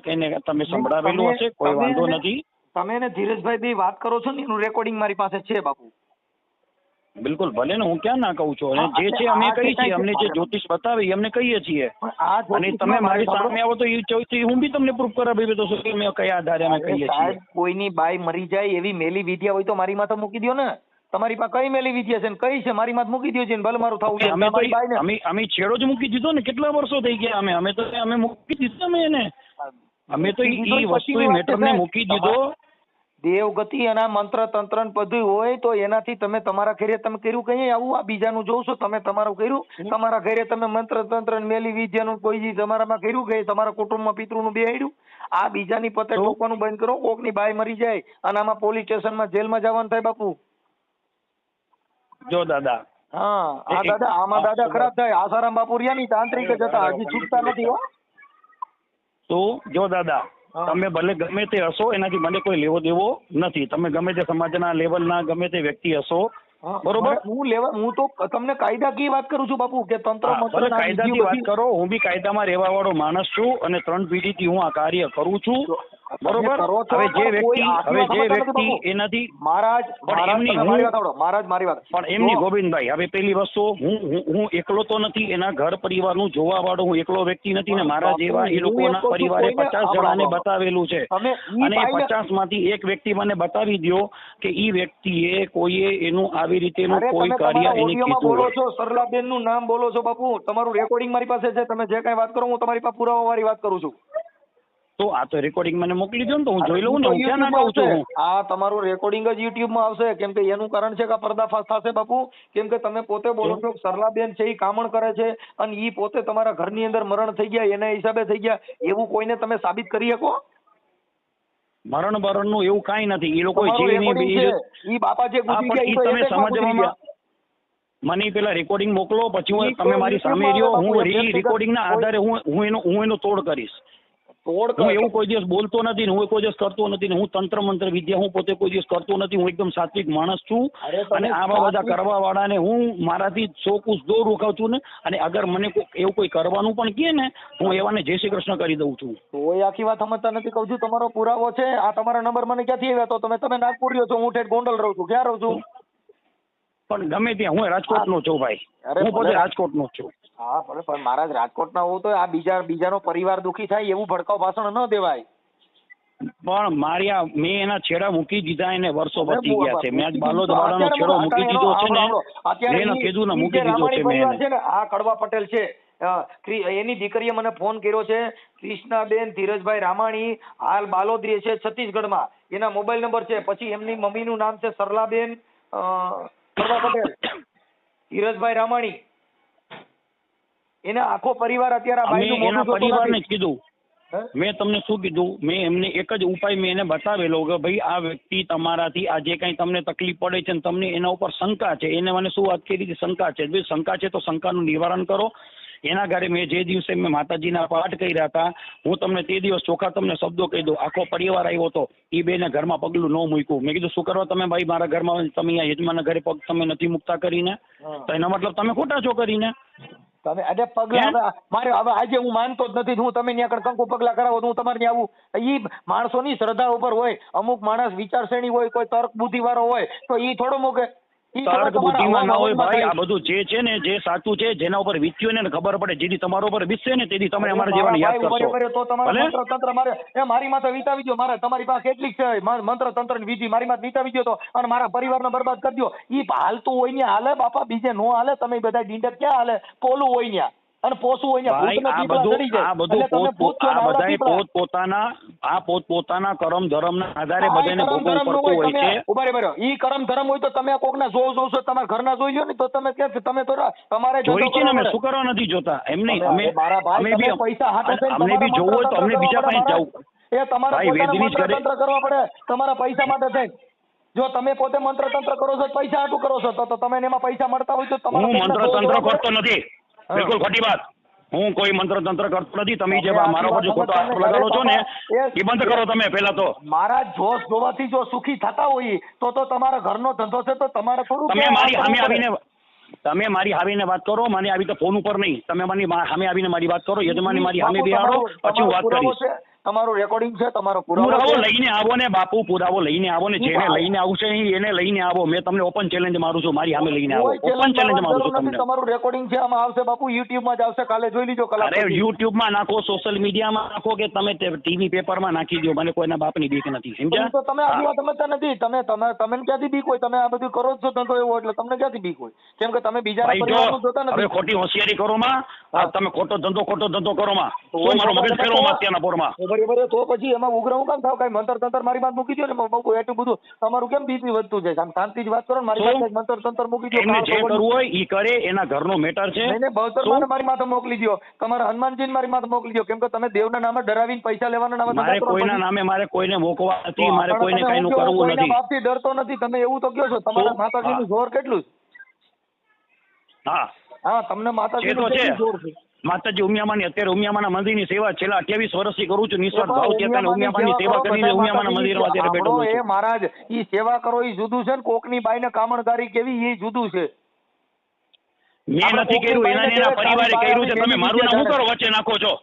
સંભળાવેલું હશે, કોઈ વાંધો નથી. તમે ને ધીરજભાઈ બી વાત કરો છો ને એનું રેકોર્ડિંગ મારી પાસે છે બાપુ. બિલકુલ, ભલે ને, હું ક્યાં ના કહું છું. અને જે છે અમે કહીએ છીએ, અમને જે જ્યોતિષ બતાવે અમને કહીએ છીએ. અને તમે મારી સામે આવો તો એ ચોથી હું બી તમને પ્રૂફ કરાવી દઉં છું કે મેં કયા આધારે અમે કહીએ છીએ. કોઈની બાઈ મરી જાય એવી મેલી વિદ્યા હોય તો મારી માથે મૂકી દો ને. તમારી પાસે કઈ મેલી વિદ્યા છે ને કઈ છે મારી માથે મૂકી દો છે. ભલે મારું થવું અમે છેડો જ મૂકી દીધો ને. કેટલા વર્ષો થઈ ગયા અમે મૂકી દીધો અમે એને. અમે તો એ વસ્તુ મેટર ને મૂકી દીધો. દેવગતિ અને મંત્ર તંત્ર બધું હોય તો એનાથી તમે તમારા ઘરે તમે કર્યું કઈ આવું? આ બીજાનું જોઉં છો તમે તમારું કર્યું? તમારા ઘરે તમે મંત્ર તંત્ર મેલી વિદ્યાનું કોઈ તમારામાં કર્યું કે તમારા કુટુંબમાં પિતૃનું બેહાડ્યું? આ બીજાની પતે ટોકવાનું બંધ કરો. કોકની બાઈ મરી જાય અને આમાં પોલીસ સ્ટેશનમાં જેલમાં જવાનું થાય બાપુ. જો દાદા, હા આ દાદા, આમાં દાદા ખરાબ થાય. આસારામ બાપુ રહ્યા ની તાંત્રિક જતા હજી છૂટતા નથી. હો તો જો દાદા, તમે ભલે ગમે તે હશો, એનાથી મને કોઈ લેવો દેવો નથી. તમે ગમે તે સમાજના લેવલના ગમે તે વ્યક્તિ હશો, બરોબર? હું તો તમને કાયદાકીય વાત કરું છું બાપુ કે તંત્ર કાયદાની વાત કરો. હું બી કાયદામાં રહેવા વાળો માણસ છું અને 3 પેઢીથી હું આ કાર્ય કરું છું, બરોબર? હવે જે વ્યક્તિ એનાથી મારી વાત પણ એમની ગોવિંદભાઈ, હવે પેલી વસ્તુ હું એકલો તો નથી. એના ઘર પરિવારનું જોવા વાળો હું એકલો વ્યક્તિ નથી ને. મારા જેવા એ લોકોના પરિવારે 50 જણાને બતાવેલું છે અને 50 માંથી એક વ્યક્તિ મને બતાવી દો કે ઈ વ્યક્તિએ કોઈએ એનું આવી રીતેનું કોઈ કાર્ય એને કીધું. બોલો છો સરલાબેન નું નામ બોલો છો બાપુ. તમારું રેકોર્ડિંગ મારી પાસે છે. તમે જે કઈ વાત કરો હું તમારી પાસે પુરાવા વાળી વાત કરું છું. તો આ તો રેકોર્ડિંગ મને મોકલી દો ને તો હું જોઈ લઉં ને. હું ક્યાં ના કહું છું. આ તમારું રેકોર્ડિંગ જ YouTube માં આવશે. કેમ કે એનું કારણ છે કે પર્દાફાશ થશે બાપુ. કેમ કે તમે પોતે બોલો છો સરલાબેન છે એ કામણ કરે છે અને ઈ પોતે તમારા ઘરની અંદર મરણ થઈ ગયા એના હિસાબે થઈ ગયા એવું કોઈને તમે સાબિત કરી શકો? મરણ બરણ નું એવું કઈ નથી. એ લોકો ઈ બાપા જે ગુજરી ગયા તમે સમજવામાં મને પેલા રેકોર્ડિંગ મોકલો, પછી તમે મારી સામે રહ્યો. હું રેકોર્ડિંગ ના આધારે હું એનો તોડ કરીશ. હું એવું કોઈ દિવસ બોલતો નથી ને હું કોઈ દિવસ કરતો નથી ને હું તંત્ર મંત્ર વિદ્યા હું પોતે કોઈ દિવસ કરતો નથી. હું એકદમ સાત્વિક માણસ છું અને આવા બધા કરવા વાળાને હું મારાથી 100 કુશ દૂર રોકાવું છું ને. અને અગર મને એવું કોઈ કરવાનું પણ કહે ને હું એવાને જય શ્રી કૃષ્ણ કરી દઉં છું. કોઈ આખી વાત સમજતા નથી. કહું છું તમારો પુરાવો છે. આ તમારા નંબર મને ક્યાંથી આવ્યા? તો તમે નાગપુર રહ્યો છો, હું ઠેઠ ગોંડલ રહું છું. ક્યાં રહું છું? પણ ગમે ત્યાં હું રાજકોટ નો છું ભાઈ. હું પોતે રાજકોટ નો છું. હા પણ મારા જ રાજકોટ ના હોવ તો આ બીજાનો પરિવાર દુખી થાય એવું ભડકાવ ભાષણ ન દેવાય. પણ મેં એના છેડા મૂકી દીધા. એને વર્ષો પતી ગયા છે. મેં આજ બાલોદ વાળાનો છેડો મૂકી દીધો છે ને. એને કીધું ને મૂકી દીધો છે મેં. આ કડવા પટેલ છે એની દીકરીએ મને ફોન કર્યો છે. કૃષ્ણાબેન ધીરજભાઈ રામાણી હાલ બાલોદ રહે છે છત્તીસગઢમાં. એના મોબાઈલ નંબર છે. પછી એમની મમ્મીનું નામ છે સરલાબેન કડવા પટેલ, ધીરજભાઈ રામાણી. એના આખો પરિવાર અત્યારે એના પરિવારને કીધું. મેં તમને શું કીધું? મેં એમને એક જ ઉપાય મેં એને બતાવેલો કે ભાઈ આ વ્યક્તિ તમારાથી આ જે કઈ તમને તકલીફ પડે છે ને તમને એના ઉપર શંકા છે. એને મને શું વાત કરી? શંકા છે. ભાઈ શંકા છે તો શંકાનું નિવારણ કરો. એના ઘરે મેં જે દિવસે મેં માતાજીના પાઠ કર્યા હતા હું તમને તે દિવસ ચોખ્ખા તમને શબ્દો કહી દઉં. આખો પરિવાર આવ્યો હતો. એ બેને ઘરમાં પગલું ન મૂક્યું. મેં કીધું શું કરવા તમે ભાઈ મારા ઘરમાં? તમે અહીંયા યજમાનના ઘરે પગ તમે નથી મૂકતા કરીને તો એનો મતલબ તમે ખોટા છો કરીને. તમે આજે પગલા મારે હવે આજે હું માનતો જ નથી હું તમે ત્યાં આગળ કંકુ પગલા કરાવો તો હું તમારે ત્યાં આવું. ઈ માણસોની શ્રદ્ધા ઉપર હોય. અમુક માણસ વિચારશ્રેણી હોય, કોઈ તર્ક બુદ્ધિ વાળો હોય તો ઈ થોડો મૂકે. તર્ક બુદ્ધિમાં ના હોય ભાઈ. આ બધું જે છે ને જે સાચું છે જેના ઉપર વીત્યું ને ખબર પડે, જેથી તમારા ઉપર વિતશે ને તેથી તમે અમારા જેવાને યાદ કરશો. તો તમારે મંત્ર તંત્ર મારે મારી માથે વિતાવી દો. મારે તમારી પાસે કેટલીક છે મંત્ર તંત્ર ની વિધિ, મારી માથે વિતાવી દો તો અને મારા પરિવારને બરબાદ કરી દો. ઈ હાલતું હોય ને હાલે બાપા, બીજે નો હાલે. તમે બધા ડીંડક ક્યાં હાલે? પોલું હોય ને અને પોસું હોય પોતપોતાના કરમ ધર્મ ના આધારે બધાને ભોગવવું પડતું હોય છે. બરાબર. ઈ કરમ ધર્મ હોય તો તમે કોકના જોશો, તમારા ઘરના જોઈ લો ને તો તમે કે તમે તો તમારે જોઈ છે ને અમે શું કરવા નથી જોતા એમ નહીં. અમે બી પૈસા હાથે અમને બી જોવું હોય તો અમને બીજા પાસે જવું. એ તમારે તંત્ર કરવા પડે તમારા પૈસા માટે થઈ. જો તમે પોતે મંત્ર તંત્ર કરો છો પૈસા હાટું કરો છો તો તમે એમાં પૈસા મળતા હોય તો હું મંત્ર તંત્ર કરતો નથી. બિલકુલ ખોટી વાત. હું કોઈ મંત્ર તંત્ર કરતો નથી. તમે જે મારા પર જો ખોટો આરોપ લગાડો છો ને એ બંધ કરો તમે પહેલા તો. મારા જોશ જોવાથી જો સુખી થતા હોય તો તમારા ઘરનો ધંધો છે તો તમારે થોડું તમે મારી આવીને વાત કરો. મને આવી તો ફોન ઉપર નહીં. તમે મારી સામે આવીને મારી વાત કરો. યજમાની મારી સામે બેહાડો પછી હું વાત કરીશ. તમારું રેકોર્ડિંગ છે, તમારો પુરાવો લઈને આવો ને બાપુ. પુરાવો લઈને આવો ને. જેને લઈને આવશે એને લઈને આવો. મેં તમને ઓપન ચેલેન્જ મારું છું. મારી સામે લઈને આવો. ઓપન ચેલેન્જ મારું છું તમને. તમારું રેકોર્ડિંગ છે આમાં આવશે બાપુ. યુટ્યુબ માં જ આવશે. કાલે જોઈ લીજો. અરે યુટ્યુબ માં નાખો, સોશિયલ મીડિયામાં નાખો કે તમે ટીવી પેપરમાં નાખી દો. મને કોઈના બાપની બીક નથી. સમજ્યા? તો તમે આ વાત સમજતા નથી. તમે ક્યાંથી બીક હોય? તમે આ બધું કરો છો ધંધો એવો એટલે તમને ક્યાંથી બીક હોય? કેમ કે તમે બીજા જોતા નથી. હવે ખોટી હોશિયારી કરો માં. તમે ખોટો ધંધો કરો માં. શું મારો મગજ ફેરવો માં અત્યારના પોરમાં. બરાબર. તો પછી એમાં ઉગ્ર હું કામ થાવ? કઈ મંત્ર તંત્ર મારી વાત મૂકી દો ને બહુ એટલું બધું તમારું કેમ બીપી વધતું છે? આમ શાંતિથી વાત કરો. મારી પાસે મંત્ર તંત્ર મૂકી દો. એમને જે કરવું હોય ઈ કરે. એના ઘરનો મેટર છે. બહુતર મારી માથે મોકલી દો. તમારા હનુમાનજીને મારી માથે મોકલી દો. કેમ કે તમે દેવના નામે ડરાવીને પૈસા લેવાના નામે મારે કોઈના નામે મારે કોઈને મોકવા નથી. મારે કોઈને કઈનું કરવું નથી. બાપથી ડરતો નથી. તમે એવું તો કહો છો. તમારા માતાજીનું જોર કેટલું છે? હા તમને માતાજીનું જોર છે. માતાજી ઉમિયામાની અત્યારે ઉમિયામાના મંદિરની સેવા છેલ્લા 28 વર્ષથી કરું છું. નિસ્વાર્થ ભાવથી અત્યારે ઉમિયામાની સેવા કરીને ઉમિયામાના મંદિરમાં અત્યારે બેઠો છું. એ મહારાજ ઈ સેવા કરો ઈ જુદું છે ને કોકની બાઈને કામણદારી કેવી એ જુદું છે. મેં નથી કર્યું. એના પરિવારે કર્યું છે. તમે મારું નામ શું કરો વચ્ચે નાખો છો?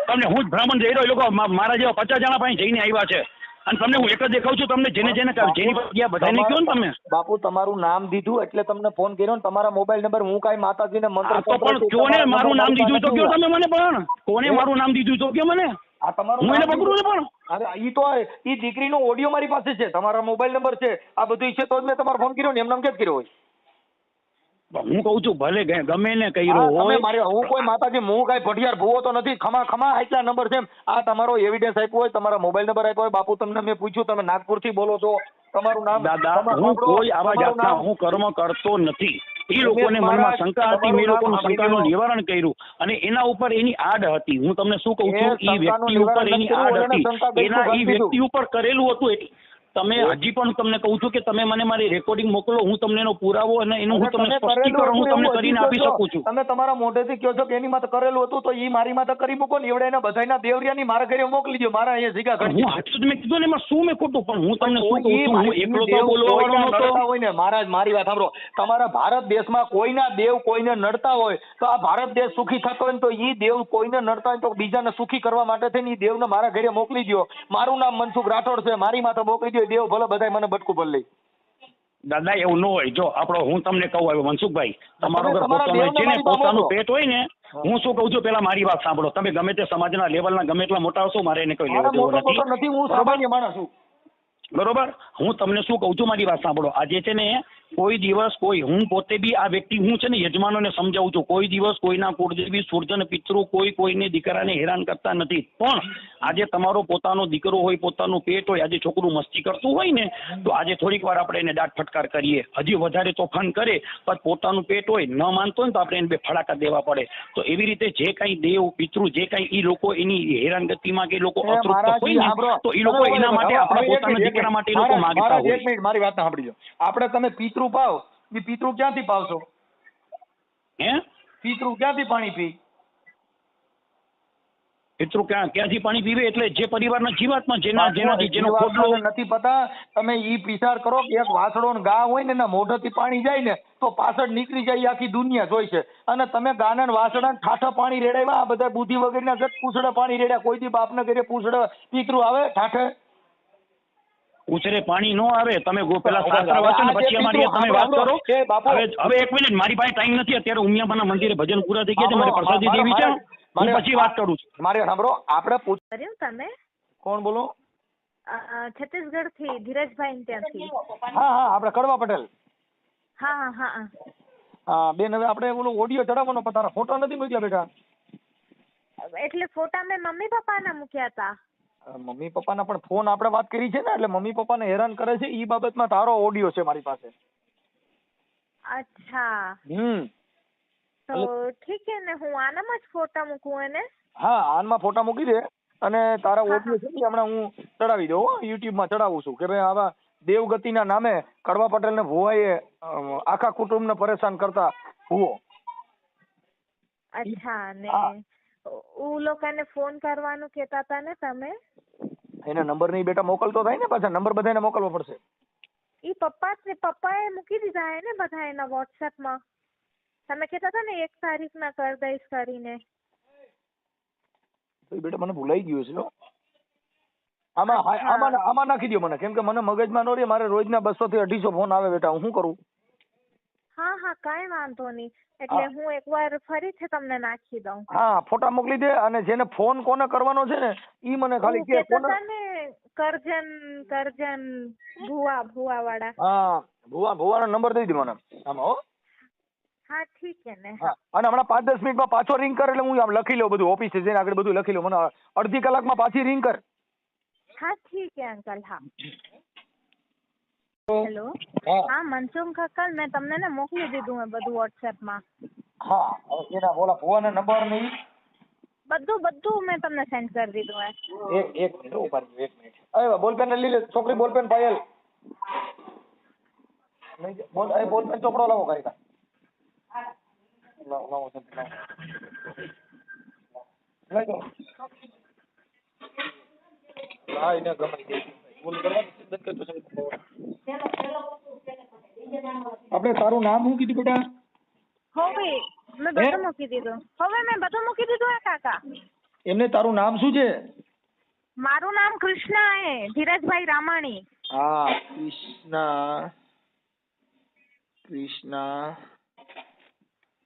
તમને હું જ બ્રાહ્મણ જઈ રહ્યો. એ લોકો મારા જેવા 50 જણા પાસે જઈને આવ્યા છે અને તમને હું એક જ દેખાઉં છું. તમને જેને જેની ગયા બધાને કહો ને તમે. બાપુ તમારું નામ દીધું એટલે તમને ફોન કર્યો ને. તમારા મોબાઈલ નંબર હું કાઈ માતાજીને મંત્ર તો પણ કોને મારું નામ દીધું તો કયો તમે મને. પણ કોને મારું નામ દીધું તો કયો મને. આ તમારું હું એને પકડું ને. પણ અરે ઈ તો ઈ દીકરીનો ઓડિયો મારી પાસે છે. તમારા મોબાઈલ નંબર છે. આ બધું છે તો જ મેં તમારો ફોન કર્યો ને. એમ નામ કેમ કર્યો હોય? હું કઉ છું ભલે ગમે ને કર્યો હોય. હું કોઈ માતાજી હું કઈ ભટિયાર ભૂવો તો નથી. ખમા આટલા નંબર છે. આ તમારો એવિડન્સ આપ્યો હોય, તમારા મોબાઈલ નંબર આપ્યો હોય. બાપુ તમને મેં પૂછ્યું તમે નાગપુર થી બોલો છો. તમારું નામ દાદા હું કોઈ આવા જાતના હું કર્મ કરતો નથી. એ લોકોને મનમાં શંકા હતી. મેં લોકોનું શંકાનું નિવારણ કર્યું અને એના ઉપર એની આડ હતી. હું તમને શું કહું છું એ વ્યક્તિ ઉપર એની આડ હતી. એના એ વ્યક્તિ ઉપર કરેલું હતું. એટલે તમે હજી પણ તમને કહું છું કે તમે મને મારી રેકોર્ડિંગ મોકલો. હું તમને એનો પુરાવો અને એનું હું તમને સ્પષ્ટીકરણ હું તમને કરીને આપી શકું છું. તમે તમારા મોઢેથી કહો છો કે એની માથે કરેલું હતું તો ઈ મારી માથે કરી મૂકો ને. એવડે એના બધાના દેવરિયાની મારા ઘરે મોકલી દો. મારા અહીંયા જીગા હું હાચું જ મેં કીધું ને. એમાં શું મેં ખોટું? પણ હું તમને શું કહું છું હું એકલો તો બોલવાનો નહોતો હોય ને. મહારાજ મારી વાત સાંભળો. તમારા ભારત દેશમાં કોઈના દેવ કોઈને નડતા હોય તો આ ભારત દેશ સુખી થતો હોય તો ઈ દેવ કોઈને નડતા હોય તો બીજાને સુખી કરવા માટે થઈને ઈ દેવને મારા ઘરે મોકલી દો. મારું નામ મનસુખ રાઠોડ છે. મારી માથે મોકલી દો. દેવ ભલે બધા મને બટકું ભર લઈ. દાદા એવું ન હોય. જો આપણો હું તમને કહું આવ્યો મનસુખભાઈ, તમારો ઘર પોતાનું છે ને પોતાનું પેટ હોય ને. હું શું કહું છું પેલા મારી વાત સાંભળો. તમે ગમે તે સમાજના લેવલના ગમે એટલા મોટા હશો મારે એને કોઈ લેવા દેવું નથી. હું સામાન્ય માણસ છું. બરોબર. હું તમને શું કહું છું મારી વાત સાંભળો. આજે છે ને કોઈ દિવસ કોઈ હું પોતે બી આ વ્યક્તિ હું છે ને યજમાનોને સમજાવું છું. કોઈ દિવસ કોઈના કુળદેવી સૂર્જન પિતૃ કોઈને દીકરાને હેરાન કરતા નથી. પણ આજે તમારો પોતાનો દીકરો હોય, પોતાનું પેટ હોય, આજે છોકરું મસ્તી કરતું હોય ને તો આજે થોડીક વાર આપણે એને દાંત ફટકાર કરીએ. હજી વધારે તોફાન કરે પણ પોતાનું પેટ હોય ન માનતો હોય તો આપણે એને બે ફડાકા દેવા પડે. તો એવી રીતે જે કાંઈ દેવ પિતૃ જે કાંઈ ઈ લોકો એની હેરાનગતિમાં કે લોકો અતૃપ્ત હોય ને તો ઈ લોકો એના માટે આપણા પોતાના દીકરા માટે લોકો માંગતા હોય. એક મિનિટ મારી વાત સાંભળી લો. આપણે તમે પિતૃ પાવ એ પિતૃ ક્યાંથી પાવશો? હે? પિતૃ ક્યાંથી પાણી પી? મિત્રો ક્યાંથી પાણી પીવે? એટલે જે પરિવારના જીવાતમાં જેનાથી જેનો ખોટલો જીવાતને નથી પતા. તમે ઈ વિચાર કરો કે એક વાસળો ને ગા હોય ને એના મોઢેથી પાણી જાય ને તો પાછળ નીકળી જાય એ આખી દુનિયા જોઈ છે. અને તમે ગાના ને વાસળા ને ઠાઠા પાણી રેડાવ્યા. આ બધા બુદ્ધિ વગરના જત પૂછડે પાણી રેડ્યા. કોઈ દી બાપને ઘરે પૂછડે પિતરું આવે ઠાઠે? ઉછરે પાણી નો આવે. તમે પેલા શાસ્ત્ર વાંચો ને પછી અમારી તમે વાત કરો. હવે એક મિનિટ, મારી પાસે ટાઈમ નથી અત્યારે. ઉમિયાબાના મંદિરે ભજન પૂરા થઈ ગયા છે, મારે પ્રસાદી દેવી છે. હું પછી વાત કરું છું. મારે સાંભળો, આપણે કર્યું તમે? કોણ બોલો? છત્તીસગઢ થી ધીરજભાઈ ત્યાંથી. હા હા, આપણે કડવા પટેલ. હા હા હા હા બેન, હવે આપણે ઓલો ઓડિયો ચડાવવાનો પણ તારા ફોટો નથી મોકલ્યા બેટા. એટલે ફોટા મેં મમ્મી પપ્પાના મૂક્યા હતા. મમ્મી પપ્પાના પણ ફોન આપણે વાત કરી છે ને, એટલે મમ્મી પપ્પાને હેરાન કરે છે ઈ બાબતમાં તારો ઓડિયો છે મારી પાસે. અચ્છા, તો ઠીક છે ને, હું આનામાં જ ફોટા મૂકું એને? હા, આનમાં ફોટા મૂકી દે અને તારા ઓડિયો છે ને હમણાં હું ચડાવી દઉં, યુટ્યુબમાં ચડાવું છું કે ભાઈ આવા દેવગતિના નામે કડવા પટેલને ભુવાએ આખા કુટુંબને પરેશાન કરતા ભુવો. અચ્છા, ને उ લોકોને ફોન કરવાનું કહેતા હતા ને તમે? એને નંબર નહીં બેટા મોકલતો થાય ને, પાછા નંબર બધાને મોકલવો પડશે. ઈ પપ્પાએ મૂકી દીધા હે ને બધા એના વોટ્સએપમાં. તમે કહેતા હતા ને 1 તારીખના કરી દઈશ કરીને. તો બેટા મને ભૂલાઈ ગયું છે. આમાં નાખી દો મને, કેમ કે મને મગજમાં નો રહે. મારે રોજના 200 થી 250 ફોન આવે બેટા, હું શું કરું? હા હા, કાંઈ વાંધો નહીં. એટલે હું એકવાર ફરીથી તમને નાખી દઉં. હા, ફોટા મોકલી દે. અને જેને ફોન કોને કરવાનો છે ને ઈ મને ખાલી કે કરજન ભુવા વાળા. હા, ભુવાનો નંબર દઈ દે મને આમાં. હો હા ઠીક છે ને. હા, અને હમણાં 5-10 મિનિટમાં પાછો રિંગ કર એટલે હું આમ લખી લઉં બધું, ઓફિસે જઈને આગળ બધું લખી લઉં. મને અડધી કલાકમાં પાછી રિંગ કર. હા ઠીક છે અંકલ. હા હેલો. હા મનસુખ અંકલ, મેં તમને ને મોકલી દીધું હે બધું વોટ્સએપમાં. હા, એના બોલા ભુવાના નંબર ને ઈ બધું મેં તમને સેન્ડ કરી દીધું હે. એક મિનિટ ઉભા રહ્યો, 1 મિનિટ. અરે બોલપેન લઈ લે છોકરી, બોલપેન પાયલ બોલપેન ચોપડો લાવો કાંઈ. લાવો લઈ જાઓ. હા, એને ગમાઈ દે. બોલ કરવાનું બંધ કરતો છે. આપણે તારું નામ શું કીધું બેટા? હવે મેં બધું મૂકી દીધું. હે કાકા. એમને તારું નામ શું છે? મારું નામ કૃષ્ણા હે, ધીરજભાઈ રામાણી. હા, કૃષ્ણા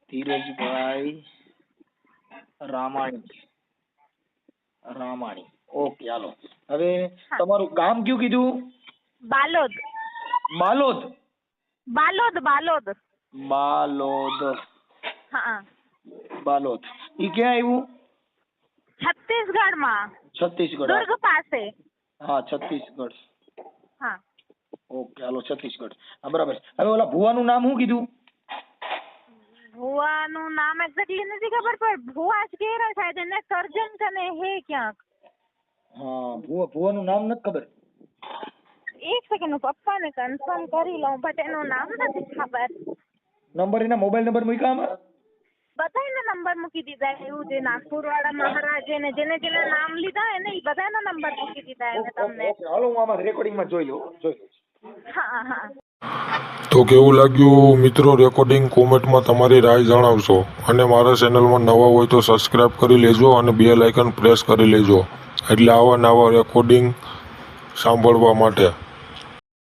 ધીરજભાઈ રામાણી. ઓકે, હાલો. હવે તમારું ગામ કયું કીધું? બાલોદ. હા, બાલોદ. ઈ ક્યાં આવ્યું? છત્તીસગઢમાં. દુર્ગ પાસે. હા, છત્તીસગઢ. હા. ઓકે, હાલો, છત્તીસગઢ. હા, બરાબર. હવે ઓલા ભુવાનું નામ શું કીધું? ભુવાનું નામ એક્ઝેક્ટલી નથી ખબર, પણ ભુવા જ કેરા શાયદ. એને કરજન કને હે ક્યાંક. હા, ભુવાનું નામ નથી ખબર. એક સેકન્ડ, હું પપ્પાને કન્ફર્મ કરી લઉં, બટ એનું નામ નથી ખબર. નંબર, એના મોબાઈલ નંબર મૂક્યા આમાં? બધાના નંબર મૂકી દીધા. એવું જે નાગપુર વાળા મહારાજે ને જેને નામ લીધા એને ઈ બધાના નંબર મૂકી દીધા એને તમને. હાલો, હું આમાં રેકોર્ડિંગમાં જોઈ લઉં. હા હા. તો કેવું લાગ્યું મિત્રો રેકોર્ડિંગ? કોમેન્ટમાં તમારી રાય જણાવશો. અને મારા ચેનલમાં નવા હોય તો સબસ્ક્રાઈબ કરી લેજો અને બેલ આઇકન પ્રેસ કરી લેજો, એટલે આવા નવા રેકોર્ડિંગ સાંભળવા માટે.